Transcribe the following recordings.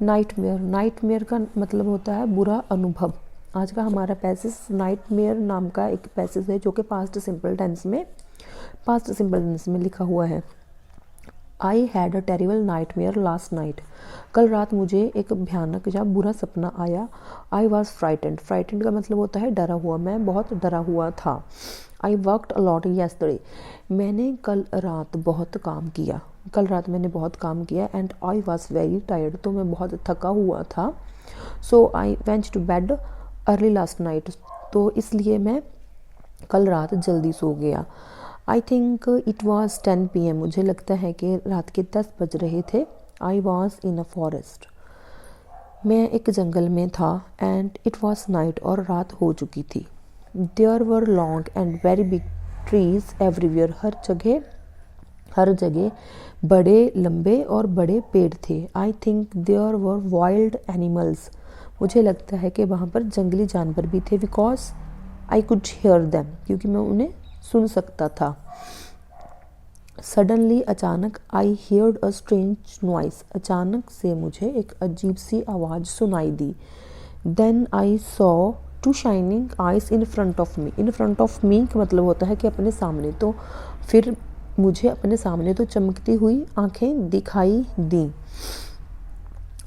Nightmare, nightmare का मतलब होता है बुरा अनुभव। आज का हमारा पैसेज नाइटमेयर नाम का एक पैसेज है जो कि पास्ट सिंपल टेंस में लिखा हुआ है। I had a terrible nightmare last night. कल रात मुझे एक भयानक या बुरा सपना आया। आई वॉज फ्राइटेंड, फ्राइटेंड का मतलब होता है डरा हुआ, मैं बहुत डरा हुआ था। आई वर्कड अलॉट येस्टरडे, मैंने कल रात बहुत काम किया। कल रात मैंने बहुत काम किया। And I was very tired, तो मैं बहुत थका हुआ था। So I went to bed early last night, तो इसलिए मैं कल रात जल्दी सो गया। I think it was 10 PM, मुझे लगता है कि रात के 10 बज रहे थे। I was in a forest, मैं एक जंगल में था। एंड इट वॉज नाइट, और रात हो चुकी थी। There were long and very big trees everywhere, हर जगह बड़े लंबे और बड़े पेड़ थे। I think there were wild animals, मुझे लगता है कि वहाँ पर जंगली जानवर भी थे। Because I could hear them, क्योंकि मैं उन्हें सुन सकता था। सडनली, अचानक, I heard a strange noise, अचानक से मुझे एक अजीब सी आवाज़ सुनाई दी। Then I saw two shining eyes in front of me, in front of me का मतलब होता है कि अपने सामने। तो फिर मुझे अपने सामने तो चमकती हुई आंखें दिखाई दी।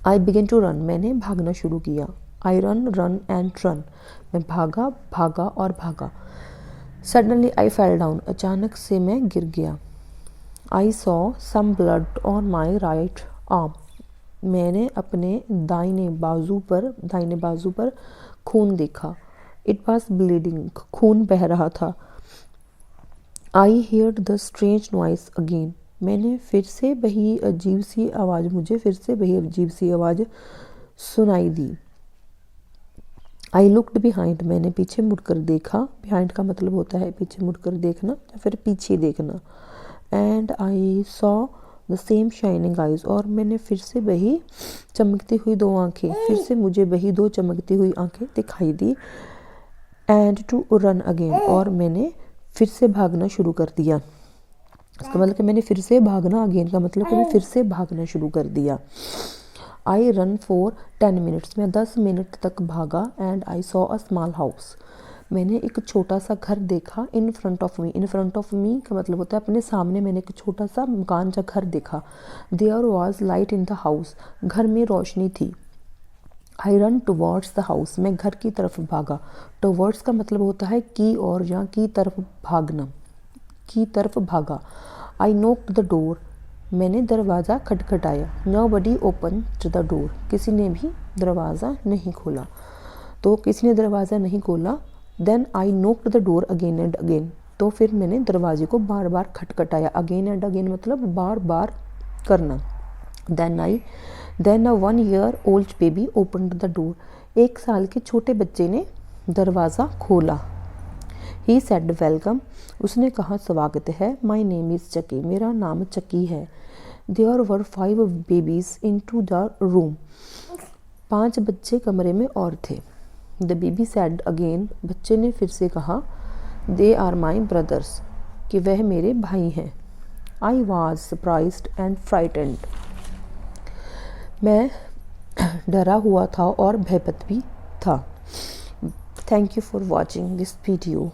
आई बिगन टू रन, मैंने भागना शुरू किया। आई रन एंड रन, मैं भागा और भागा। सडनली आई फेल डाउन, अचानक से मैं गिर गया। I saw some blood on my right arm, मैंने अपने दाहिने बाजू पर खून देखा। इट वॉज ब्लीडिंग, खून बह रहा था। आई heard the strange noise again, मुझे फिर से वही अजीब सी आवाज़ सुनाई दी। आई लुक्ड बिहाइंड, मैंने पीछे मुड़कर देखा। बिहाइंड का मतलब होता है पीछे मुड़कर देखना या फिर पीछे देखना। And I saw the same shining eyes, और मैंने फिर से वही चमकती हुई दो आंखें, फिर से मुझे वही दो चमकती हुई आंखें दिखाई दी। एंड टू रन अगेन, और मैंने फिर से भागना शुरू कर दिया। इसका मतलब कि मैंने फिर से भागना, अगेन का मतलब कि मैं फिर से भागना शुरू कर दिया। आई रन फॉर 10 मिनट्स, मैं 10 मिनट तक भागा। And I saw a small house, मैंने एक छोटा सा घर देखा। इन front of me, in front of me का मतलब होता है अपने सामने मैंने एक छोटा सा मकान या घर देखा। There was light in the house, घर में रोशनी थी। I run towards the house, मैं घर की तरफ भागा। टुवर्ड्स का मतलब होता है की और या की तरफ भागना, की तरफ भागा। आई नोक्ड द डोर, मैंने दरवाज़ा खटखटाया। नोबडी ओपन्ड द डोर, किसी ने भी दरवाज़ा नहीं खोला। तो किसी ने दरवाज़ा नहीं खोला। Then I knocked the door again and again, तो फिर मैंने दरवाजे को बार बार खटखटाया। अगेन एंड अगेन मतलब बार बार करना। Then a 1 year old baby opened the door, 1 साल के छोटे बच्चे ने दरवाज़ा खोला। ही सेड वेलकम, उसने कहा स्वागत है। माई नेम इज़ चकी, मेरा नाम चकी है। There were 5 babies into the room, 5 बच्चे कमरे में और थे। द बेबी सेड अगेन, बच्चे ने फिर से कहा। दे आर माई ब्रदर्स, कि वह मेरे भाई हैं। I was surprised and frightened, मैं डरा हुआ था और भयभीत भी था। Thank you for watching this video.